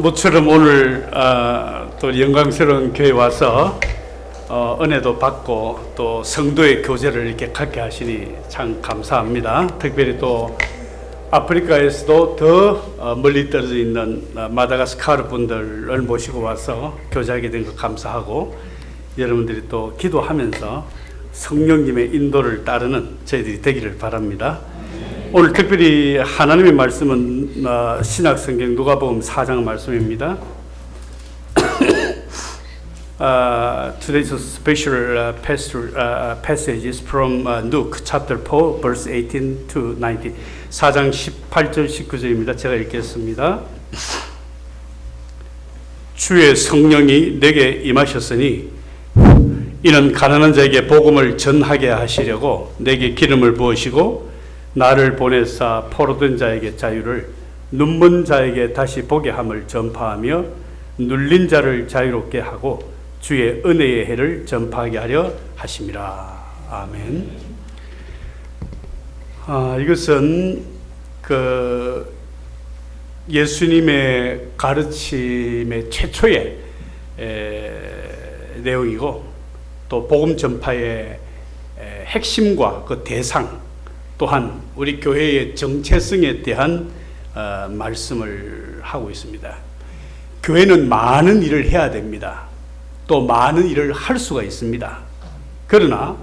모처럼 오늘 또 영광스러운 교회 와서 은혜도 받고 또 성도의 교제를 이렇게 갖게 하시니 참 감사합니다. 특별히 또 아프리카에서도 더 멀리 떨어져 있는 마다가스카르 분들을 모시고 와서 교제하게 된 것 감사하고, 여러분들이 또 기도하면서 성령님의 인도를 따르는 저희들이 되기를 바랍니다. 오늘 특별히 하나님의 말씀은 신약성경 누가복음 4장 말씀입니다. Today's special passage is from Luke chapter 4 verse 18 to 19. 4장 18절 19절입니다. 제가 읽겠습니다. 주의 성령이 내게 임하셨으니 이는 가난한 자에게 복음을 전하게 하시려고 내게 기름을 부으시고 나를 보내사 포로된 자에게 자유를, 눈먼 자에게 다시 보게 함을 전파하며 눌린 자를 자유롭게 하고 주의 은혜의 해를 전파하게 하려 하심이라. 아멘. 이것은 예수님의 가르침의 최초의 내용이고, 또 복음 전파의 핵심과 그 대상, 또한 우리 교회의 정체성에 대한 말씀을 하고 있습니다. 교회는 많은 일을 해야 됩니다. 또 많은 일을 할 수가 있습니다. 그러나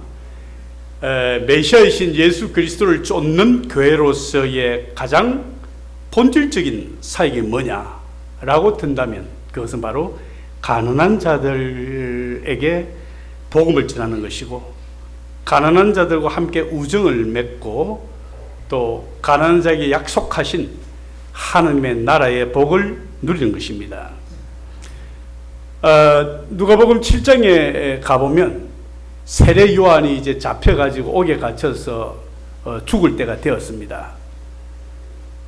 메시아이신 예수 그리스도를 쫓는 교회로서의 가장 본질적인 사역이 뭐냐라고 든다면 그것은 바로 가난한 자들에게 복음을 전하는 것이고, 가난한 자들과 함께 우정을 맺고 또 가난한 자에게 약속하신 하나님의 나라의 복을 누리는 것입니다. 누가복음 7장에 가보면 세례 요한이 이제 잡혀가지고 옥에 갇혀서 죽을 때가 되었습니다.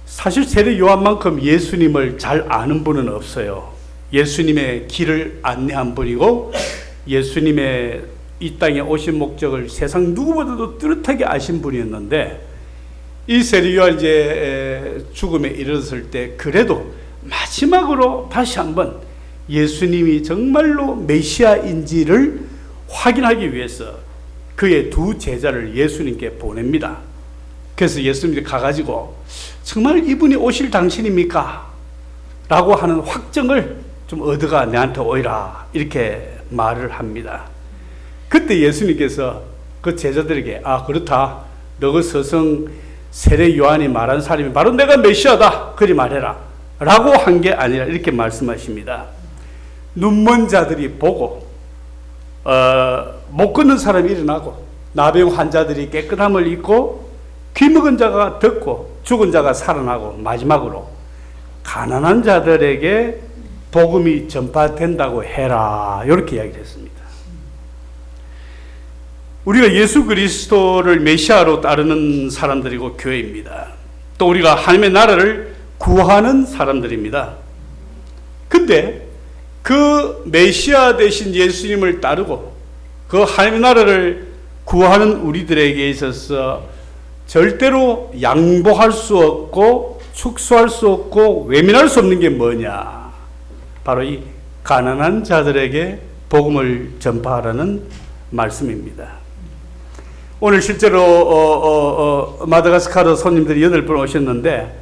사실 세례 요한만큼 예수님을 잘 아는 분은 없어요. 예수님의 길을 안내한 분이고, 예수님의 이 땅에 오신 목적을 세상 누구보다도 뚜렷하게 아신 분이었는데, 이 세례 요한 이제 죽음에 이르렀을 때 그래도 마지막으로 다시 한번 예수님이 정말로 메시아인지를 확인하기 위해서 그의 두 제자를 예수님께 보냅니다. 그래서 예수님이 가가지고 정말 이분이 오실 당신입니까? 라고 하는 확정을 좀 얻어가 내한테 오이라, 이렇게 말을 합니다. 그때 예수님께서 그 제자들에게 그렇다, 너 그 서성 세례 요한이 말한 사람이 바로 내가 메시아다, 그리 말해라 라고 한 게 아니라 이렇게 말씀하십니다. 눈먼 자들이 보고, 못 걷는 사람이 일어나고, 나병 환자들이 깨끗함을 입고, 귀 먹은 자가 듣고, 죽은 자가 살아나고, 마지막으로 가난한 자들에게 복음이 전파된다고 해라, 이렇게 이야기를 했습니다. 우리가 예수 그리스도를 메시아로 따르는 사람들이고 교회입니다. 또 우리가 하나님의 나라를 구하는 사람들입니다. 근데 그 메시아 되신 예수님을 따르고 그 하나님의 나라를 구하는 우리들에게 있어서 절대로 양보할 수 없고 축소할 수 없고 외면할 수 없는 게 뭐냐? 바로 이 가난한 자들에게 복음을 전파하라는 말씀입니다. 오늘 실제로 마다가스카르 손님들이 8분 오셨는데,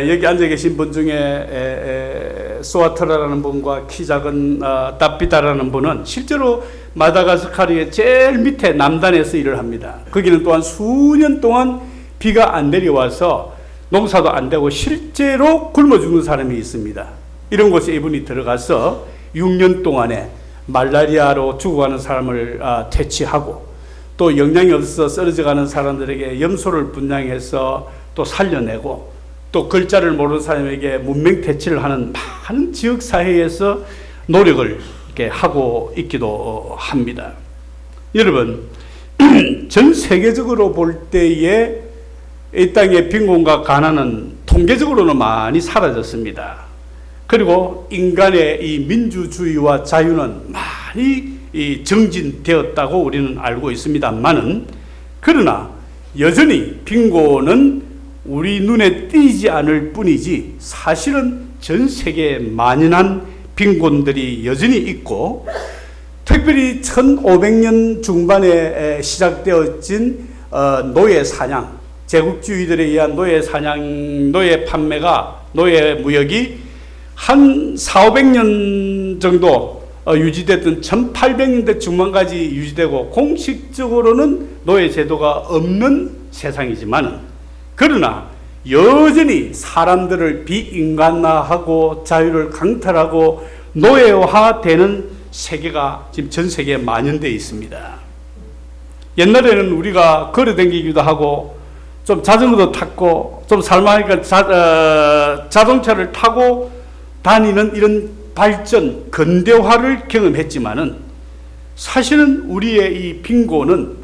여기 앉아 계신 분 중에 소아트라라는 분과 키 작은 따피다라는 분은 실제로 마다가스카르의 제일 밑에 남단에서 일을 합니다. 거기는 또한 수년 동안 비가 안 내려와서 농사도 안 되고 실제로 굶어 죽는 사람이 있습니다. 이런 곳에 이분이 들어가서 6년 동안에 말라리아로 죽어가는 사람을 퇴치하고, 또 영양이 없어서 쓰러져가는 사람들에게 염소를 분양해서 또 살려내고, 또 글자를 모르는 사람에게 문명 퇴치를 하는 많은 지역 사회에서 노력을 이렇게 하고 있기도 합니다. 여러분, 전 세계적으로 볼 때에 이 땅의 빈곤과 가난은 통계적으로는 많이 사라졌습니다. 그리고 인간의 이 민주주의와 자유는 많이 정진되었다고 우리는 알고 있습니다만은, 그러나 여전히 빈곤은 우리 눈에 띄지 않을 뿐이지 사실은 전 세계에 만연한 빈곤들이 여전히 있고, 특별히 1500년 중반에 시작되어진 노예 사냥, 제국주의들에 의한 노예 사냥, 노예 판매가, 노예 무역이 한 400~500년 정도 유지됐던 1800년대 중반까지 유지되고, 공식적으로는 노예 제도가 없는 세상이지만, 그러나 여전히 사람들을 비인간화하고 자유를 강탈하고 노예화되는 세계가 지금 전 세계에 만연되어 있습니다. 옛날에는 우리가 걸어다니기도 하고 좀 자전거도 탔고 좀 살만하니까 자동차를 타고 다니는 이런 발전, 근대화를 경험했지만은, 사실은 우리의 이 빈곤은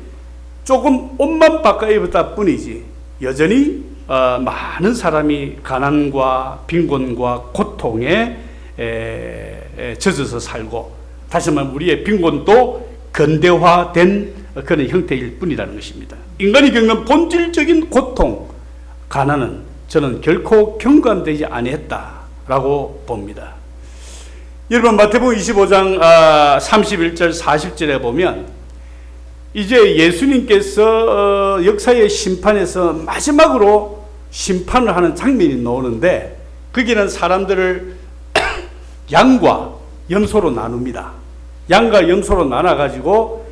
조금 옷만 바꿔 입었다 뿐이지 여전히 많은 사람이 가난과 빈곤과 고통에 젖어서 살고, 다시 말하면 우리의 빈곤도 근대화된 그런 형태일 뿐이라는 것입니다. 인간이 겪는 본질적인 고통, 가난은 저는 결코 경감되지 아니했다라고 봅니다. 여러분, 마태복음 25장 31절 40절에 보면 이제 예수님께서 역사의 심판에서 마지막으로 심판을 하는 장면이 나오는데, 거기는 사람들을 양과 염소로 나눕니다. 양과 염소로 나눠가지고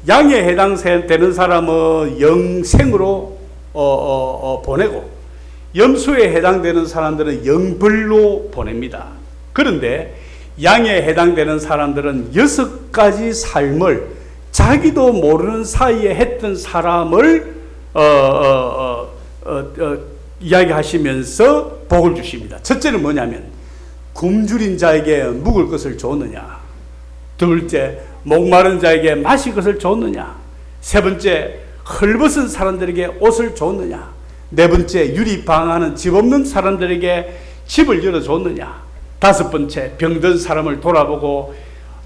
양에 해당되는 사람은 영생으로 보내고, 염소에 해당되는 사람들은 영벌로 보냅니다. 그런데 양에 해당되는 사람들은 6가지 삶을 자기도 모르는 사이에 했던 사람을 이야기하시면서 복을 주십니다. 첫째는 뭐냐면, 굶주린 자에게 묵을 것을 줬느냐, 둘째, 목마른 자에게 마실 것을 줬느냐, 세 번째, 헐벗은 사람들에게 옷을 줬느냐, 네 번째, 유리방하는 집 없는 사람들에게 집을 열어줬느냐, 다섯 번째, 병든 사람을 돌아보고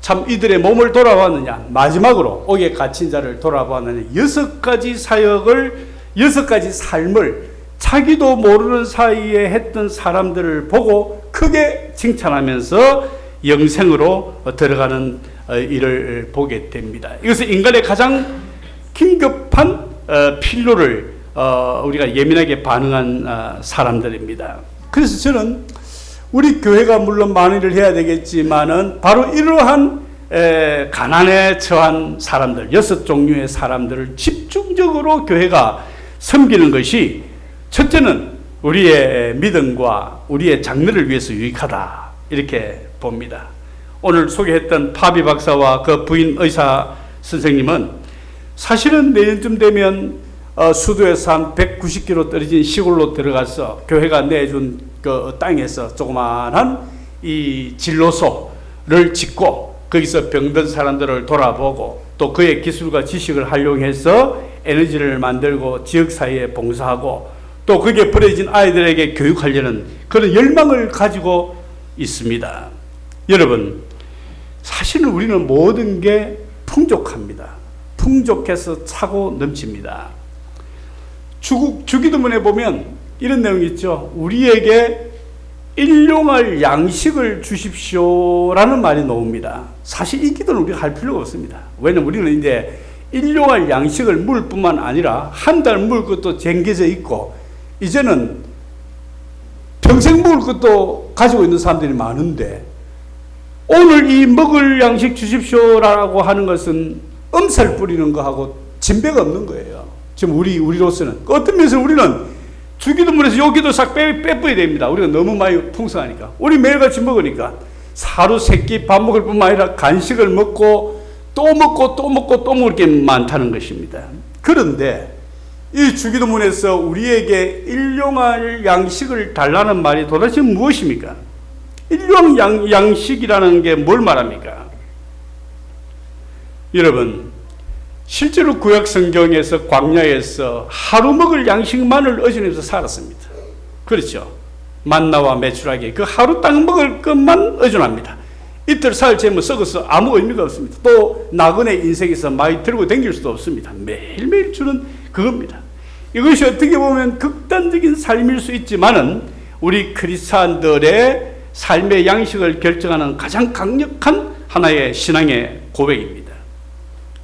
참 이들의 몸을 돌아봤느냐, 마지막으로 옥에 갇힌 자를 돌아봤느냐, 6가지 사역을, 6가지 삶을 자기도 모르는 사이에 했던 사람들을 보고 크게 칭찬하면서 영생으로 들어가는 일을 보게 됩니다. 이것은 인간의 가장 긴급한 필요를 우리가 예민하게 반응한 사람들입니다. 그래서 저는 우리 교회가 물론 많은 일을 해야 되겠지만은 바로 이러한 가난에 처한 사람들, 6종류의 사람들을 집중적으로 교회가 섬기는 것이, 첫째는 우리의 믿음과 우리의 장래를 위해서 유익하다, 이렇게 봅니다. 오늘 소개했던 파비 박사와 그 부인 의사 선생님은 사실은 내년쯤 되면 수도에서 한 190km 떨어진 시골로 들어가서 교회가 내준 그 땅에서 조그마한 이 진로소를 짓고 거기서 병든 사람들을 돌아보고, 또 그의 기술과 지식을 활용해서 에너지를 만들고 지역사회에 봉사하고, 또 거기에 버려진 아이들에게 교육하려는 그런 열망을 가지고 있습니다. 여러분, 사실은 우리는 모든 게 풍족합니다. 풍족해서 차고 넘칩니다. 주기도문에 보면 이런 내용이 있죠. 우리에게 일용할 양식을 주십시오라는 말이 나옵니다. 사실 이 기도는 우리가 할 필요가 없습니다. 왜냐하면 우리는 이제 일용할 양식을 물 뿐만 아니라 한 달 먹을 것도 쟁겨져 있고, 이제는 평생 먹을 것도 가지고 있는 사람들이 많은데, 오늘 이 먹을 양식 주십시오라고 하는 것은 엄살 부리는 거하고 진배가 없는 거예요. 지금 우리로서는 어떤 면에서 우리는 주기도문에서 여기도 싹 빼버려야 됩니다. 우리가 너무 많이 풍성하니까. 우리 매일같이 먹으니까 하루 세 끼 밥 먹을 뿐만 아니라 간식을 먹고 또 먹고 또 먹고 또 먹을 게 많다는 것입니다. 그런데 이 주기도문에서 우리에게 일용할 양식을 달라는 말이 도대체 무엇입니까? 일용 양식이라는 게 뭘 말합니까? 여러분, 실제로 구약 성경에서 광야에서 하루 먹을 양식만을 의존해서 살았습니다. 그렇죠? 만나와 메추라기, 그 하루 딱 먹을 것만 의존합니다. 이틀 사흘 지나면 썩어서 아무 의미가 없습니다. 또 나그네 인생에서 많이 들고 다닐 수도 없습니다. 매일매일 주는 그겁니다. 이것이 어떻게 보면 극단적인 삶일 수 있지만은 우리 크리스찬들의 삶의 양식을 결정하는 가장 강력한 하나의 신앙의 고백입니다.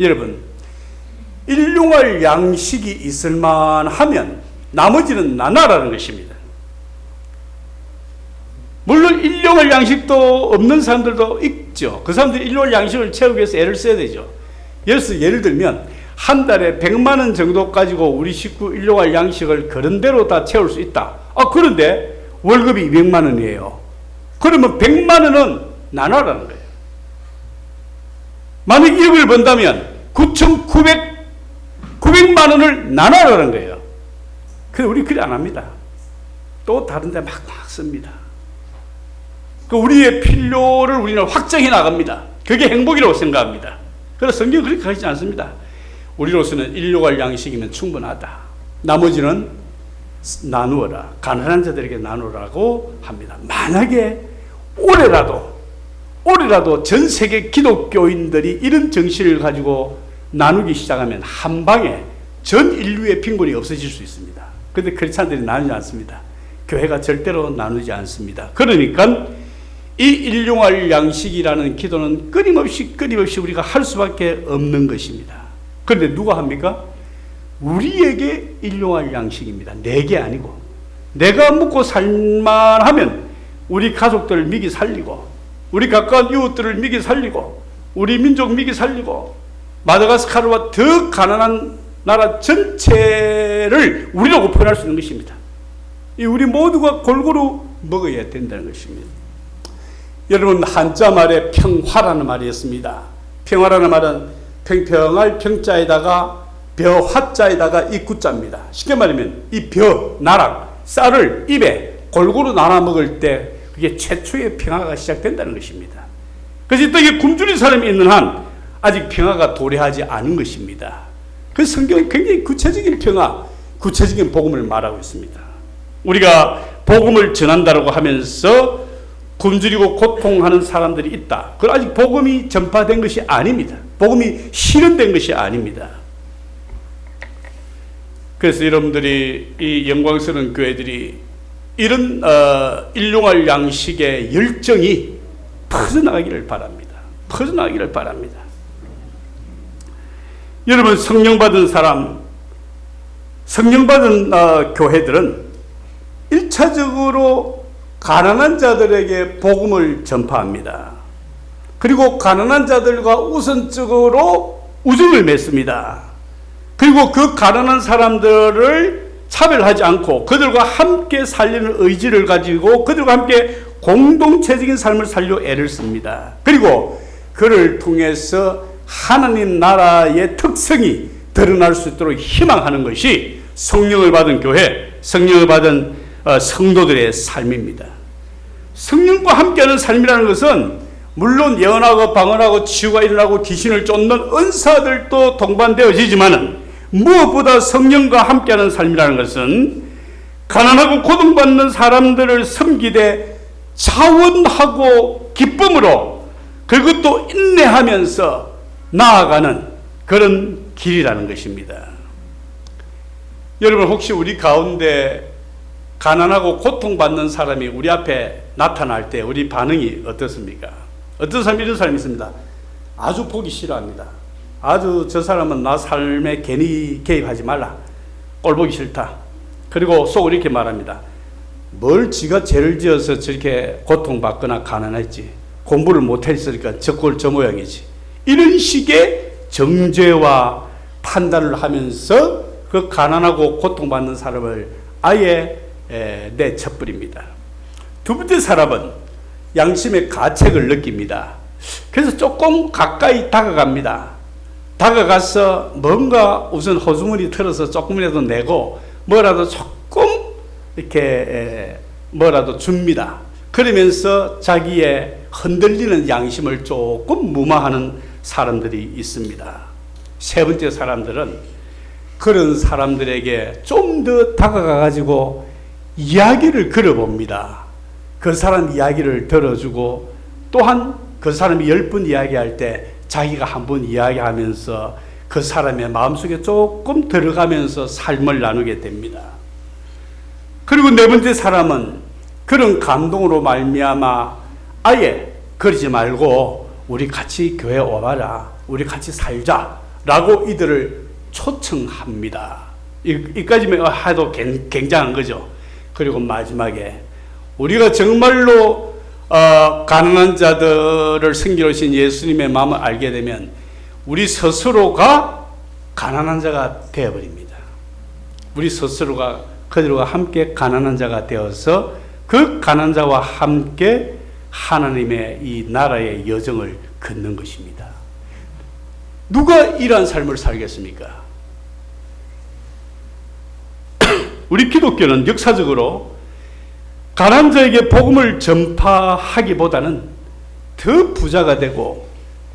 여러분, 일용할 양식이 있을만 하면 나머지는 나눠라는 것입니다. 물론 일용할 양식도 없는 사람들도 있죠. 그 사람들이 일용할 양식을 채우기 위해서 애를 써야 되죠. 예를 들면 한 달에 100만 원 정도 가지고 우리 식구 일용할 양식을 그런 대로 다 채울 수 있다. 그런데 월급이 200만 원이에요. 그러면 100만 원은 나눠라는 거예요. 만약 1억을 번다면 9,900만 원을 나눠라는 거예요. 근데 우리 그리 안 합니다. 또 다른 데 막 씁니다. 우리의 필요를 우리는 확장해 나갑니다. 그게 행복이라고 생각합니다. 그래서 성경은 그렇게 가르치지 않습니다. 우리로서는 일용할 양식이면 충분하다. 나머지는 나누어라. 가난한 자들에게 나누라고 합니다. 만약에 올해라도 전 세계 기독교인들이 이런 정신을 가지고 나누기 시작하면 한 방에 전 인류의 빈곤이 없어질 수 있습니다. 그런데 크리스찬들이 나누지 않습니다. 교회가 절대로 나누지 않습니다. 그러니까 이 일용할 양식이라는 기도는 끊임없이 우리가 할 수밖에 없는 것입니다. 그런데 누가 합니까? 우리에게 일용할 양식입니다. 내게 아니고. 내가 먹고 살만하면 우리 가족들을 미기 살리고, 우리 가까운 이웃들을 미기 살리고, 우리 민족 미기 살리고, 마다가스카르와 더 가난한 나라 전체를 우리라고 표현할 수 있는 것입니다. 우리 모두가 골고루 먹어야 된다는 것입니다. 여러분, 한자 말에 평화라는 말이 있습니다. 평화라는 말은 평평할 평자에다가 벼화자에다가 이 구자입니다. 쉽게 말하면 이 나랑 쌀을 입에 골고루 나눠 먹을 때 그게 최초의 평화가 시작된다는 것입니다. 그래서 이게 굶주린 사람이 있는 한 아직 평화가 도래하지 않은 것입니다. 그래서 성경은 굉장히 구체적인 평화, 구체적인 복음을 말하고 있습니다. 우리가 복음을 전한다고 하면서 굶주리고 고통하는 사람들이 있다. 그건 아직 복음이 전파된 것이 아닙니다. 복음이 실현된 것이 아닙니다. 그래서 여러분들이 이 영광스러운 교회들이 이런 일용할 양식의 열정이 퍼져나가기를 바랍니다. 퍼져나가기를 바랍니다. 여러분, 성령받은 사람, 성령받은 교회들은 1차적으로 가난한 자들에게 복음을 전파합니다. 그리고 가난한 자들과 우선적으로 우정을 맺습니다. 그리고 그 가난한 사람들을 차별하지 않고 그들과 함께 살리는 의지를 가지고 그들과 함께 공동체적인 삶을 살려 애를 씁니다. 그리고 그를 통해서 하나님 나라의 특성이 드러날 수 있도록 희망하는 것이 성령을 받은 교회, 성령을 받은 성도들의 삶입니다. 성령과 함께하는 삶이라는 것은 물론 예언하고 방언하고 치유가 일어나고 귀신을 쫓는 은사들도 동반되어지지만은 무엇보다 성령과 함께하는 삶이라는 것은 가난하고 고통받는 사람들을 섬기되 자원하고 기쁨으로 그것도 인내하면서 나아가는 그런 길이라는 것입니다. 여러분, 혹시 우리 가운데 가난하고 고통받는 사람이 우리 앞에 나타날 때 우리 반응이 어떻습니까? 어떤 사람이 이런 사람이 있습니다. 아주 보기 싫어합니다. 아주 저 사람은 나 삶에 괜히 개입하지 말라. 꼴 보기 싫다. 그리고 속으로 이렇게 말합니다. 뭘 지가 죄를 지어서 저렇게 고통받거나 가난했지. 공부를 못했으니까 저꼴 저 모양이지. 이런 식의 정죄와 판단을 하면서 그 가난하고 고통받는 사람을 아예 내쳐버립니다. 두 번째 사람은 양심의 가책을 느낍니다. 그래서 조금 가까이 다가갑니다. 다가가서 뭔가 우선 호주머니 털어서 조금이라도 내고 뭐라도 조금 이렇게 뭐라도 줍니다. 그러면서 자기의 흔들리는 양심을 조금 무마하는 사람들이 있습니다. 세 번째 사람들은 그런 사람들에게 좀 더 다가가가지고 이야기를 걸어봅니다. 그 사람 이야기를 들어주고 또한 그 사람이 10번 이야기할 때 자기가 한 번 이야기하면서 그 사람의 마음속에 조금 들어가면서 삶을 나누게 됩니다. 그리고 네 번째 사람은 그런 감동으로 말미암아 아예 그러지 말고 우리 같이 교회 와봐라, 우리 같이 살자라고 이들을 초청합니다. 이까지만 해도 굉장한 거죠. 그리고 마지막에 우리가 정말로 가난한 자들을 섬기러 오신 예수님의 마음을 알게 되면 우리 스스로가 가난한 자가 되어버립니다. 우리 스스로가 그들과 함께 가난한 자가 되어서 그 가난한 자와 함께 하나님의 이 나라의 여정을 걷는 것입니다. 누가 이러한 삶을 살겠습니까? 우리 기독교는 역사적으로 가난한 자에게 복음을 전파하기보다는 더 부자가 되고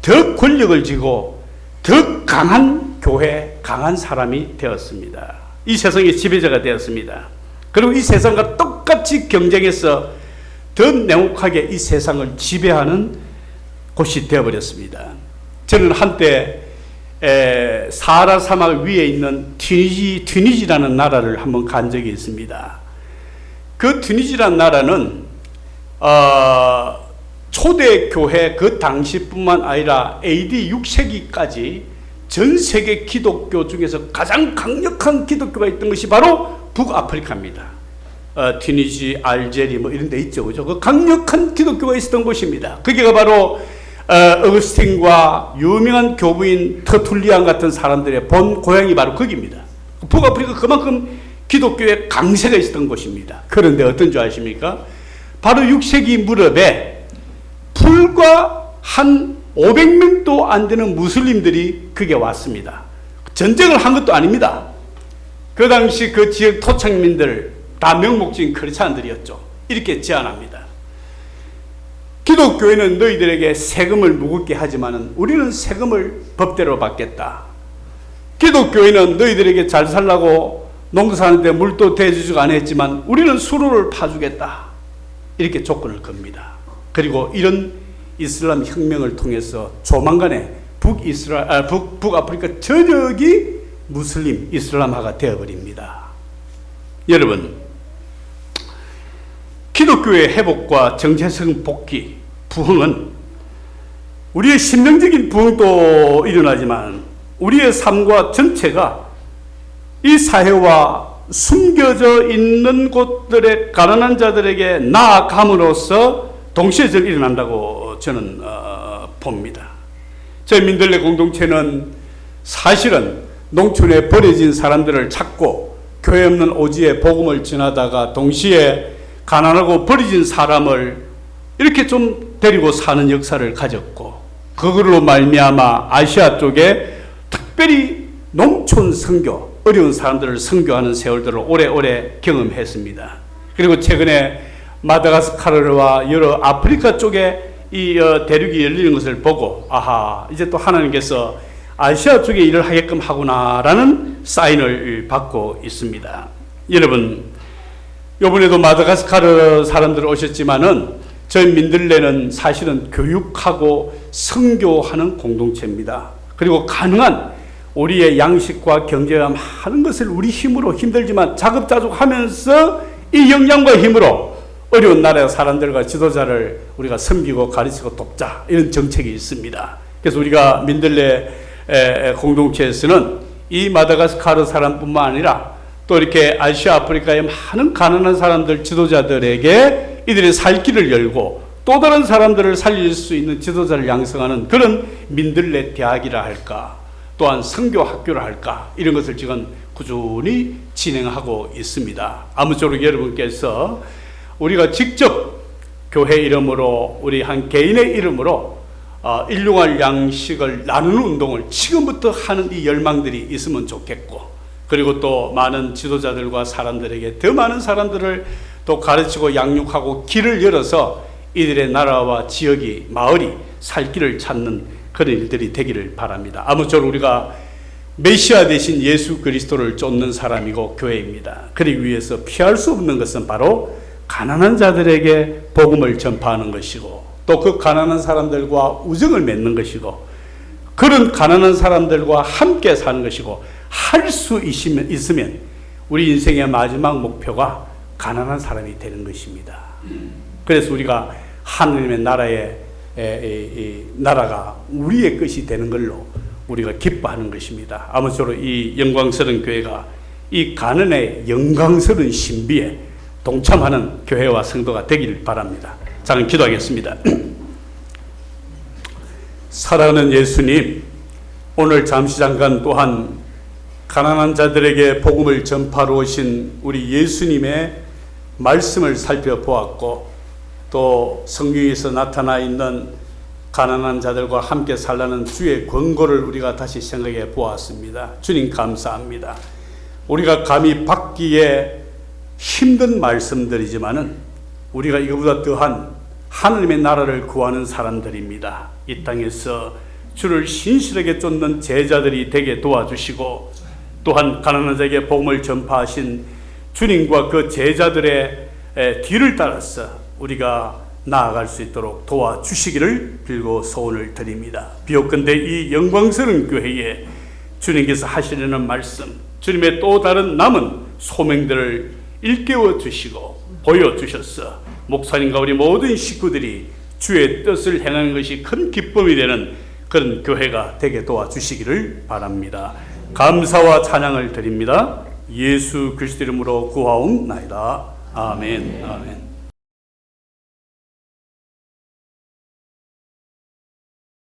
더 권력을 쥐고 더 강한 교회, 강한 사람이 되었습니다. 이 세상의 지배자가 되었습니다. 그리고 이 세상과 똑같이 경쟁해서 더 냉혹하게 이 세상을 지배하는 곳이 되어버렸습니다. 저는 한때 사하라 사막 위에 있는 튀니지라는 나라를 한번 간 적이 있습니다. 그 튀니지라는 나라는 초대교회 그 당시뿐만 아니라 AD 6세기까지 전 세계 기독교 중에서 가장 강력한 기독교가 있던 것이 바로 북아프리카입니다. 튀니지, 알제리 뭐 이런 데 있죠, 그죠? 그 강력한 기독교가 있었던 곳입니다. 그게 바로 어거스틴과 유명한 교부인 터툴리안 같은 사람들의 본 고향이 바로 거기입니다. 북아프리카 그만큼 기독교의 강세가 있었던 곳입니다. 그런데 어떤 줄 아십니까? 바로 6세기 무렵에 불과 한 500명도 안 되는 무슬림들이 그게 왔습니다. 전쟁을 한 것도 아닙니다. 그 당시 그 지역 토착민들 다 명목적인 크리스찬들이었죠. 이렇게 제안합니다. 기독교회는 너희들에게 세금을 무겁게 하지만 우리는 세금을 법대로 받겠다. 기독교회는 너희들에게 잘 살라고 농사 사는데 물도 대주지가 안 했지만 우리는 수로를 파주겠다. 이렇게 조건을 겁니다. 그리고 이런 이슬람 혁명을 통해서 조만간에 북아프리카 전역이 무슬림 이슬람화가 되어버립니다. 여러분, 기독교의 회복과 정체성 복귀, 부흥은 우리의 심령적인 부흥도 일어나지만 우리의 삶과 전체가 이 사회와 숨겨져 있는 곳들의 가난한 자들에게 나아감으로써 동시에 일어난다고 저는 봅니다. 저희 민들레 공동체는 사실은 농촌에 버려진 사람들을 찾고 교회 없는 오지에 복음을 전하다가 동시에 가난하고 버려진 사람을 이렇게 좀 데리고 사는 역사를 가졌고, 그걸로 말미암아 아시아 쪽에 특별히 농촌 선교, 어려운 사람들을 선교하는 세월들을 오래오래 경험했습니다. 그리고 최근에 마다가스카르와 여러 아프리카 쪽에 이 대륙이 열리는 것을 보고, 아하, 이제 또 하나님께서 아시아 쪽에 일을 하게끔 하구나라는 사인을 받고 있습니다. 여러분, 이번에도 마다가스카르 사람들 오셨지만은 저희 민들레는 사실은 교육하고 선교하는 공동체입니다. 그리고 가능한 우리의 양식과 경제와 많은 것을 우리 힘으로 힘들지만 자급자족하면서 이 역량과 힘으로 어려운 나라의 사람들과 지도자를 우리가 섬기고 가르치고 돕자, 이런 정책이 있습니다. 그래서 우리가 민들레 공동체에서는 이 마다가스카르 사람뿐만 아니라 또 이렇게 아시아 아프리카의 많은 가난한 사람들 지도자들에게 이들의 살 길을 열고 또 다른 사람들을 살릴 수 있는 지도자를 양성하는 그런 민들레 대학이라 할까, 또한 선교 학교라 할까, 이런 것을 지금 꾸준히 진행하고 있습니다. 아무쪼록 여러분께서 우리가 직접 교회 이름으로, 우리 한 개인의 이름으로 일용할 양식을 나누는 운동을 지금부터 하는 이 열망들이 있으면 좋겠고, 그리고 또 많은 지도자들과 사람들에게 더 많은 사람들을 또 가르치고 양육하고 길을 열어서 이들의 나라와 지역이, 마을이 살 길을 찾는 그런 일들이 되기를 바랍니다. 아무쪼록 우리가 메시아 대신 예수 그리스도를 쫓는 사람이고 교회입니다. 그러기 위해서 피할 수 없는 것은 바로 가난한 자들에게 복음을 전파하는 것이고, 또 그 가난한 사람들과 우정을 맺는 것이고, 그런 가난한 사람들과 함께 사는 것이고, 할 수 있으면 우리 인생의 마지막 목표가 가난한 사람이 되는 것입니다. 그래서 우리가 하느님의 나라의 나라가 우리의 것이 되는 걸로 우리가 기뻐하는 것입니다. 아무쪼록 이 영광스러운 교회가 이 가난의 영광스러운 신비에 동참하는 교회와 성도가 되길 바랍니다. 저는 기도하겠습니다. 사랑하는 예수님, 오늘 잠시 잠깐 또한 가난한 자들에게 복음을 전파로 오신 우리 예수님의 말씀을 살펴보았고, 또 성경에서 나타나 있는 가난한 자들과 함께 살라는 주의 권고를 우리가 다시 생각해 보았습니다. 주님 감사합니다. 우리가 감히 받기에 힘든 말씀들이지만은 우리가 이거보다 더한 하느님의 나라를 구하는 사람들입니다. 이 땅에서 주를 신실하게 쫓는 제자들이 되게 도와주시고, 또한 가난한 자에게 복음을 전파하신 주님과 그 제자들의 뒤를 따라서 우리가 나아갈 수 있도록 도와주시기를 빌고 소원을 드립니다. 비옵건대 이 영광스러운 교회에 주님께서 하시려는 말씀, 주님의 또 다른 남은 소명들을 일깨워 주시고 보여주셔서 목사님과 우리 모든 식구들이 주의 뜻을 행하는 것이 큰 기쁨이 되는 그런 교회가 되게 도와주시기를 바랍니다. 감사와 찬양을 드립니다. 예수 그리스도 이름으로 구하옵나이다. 아멘. 아멘.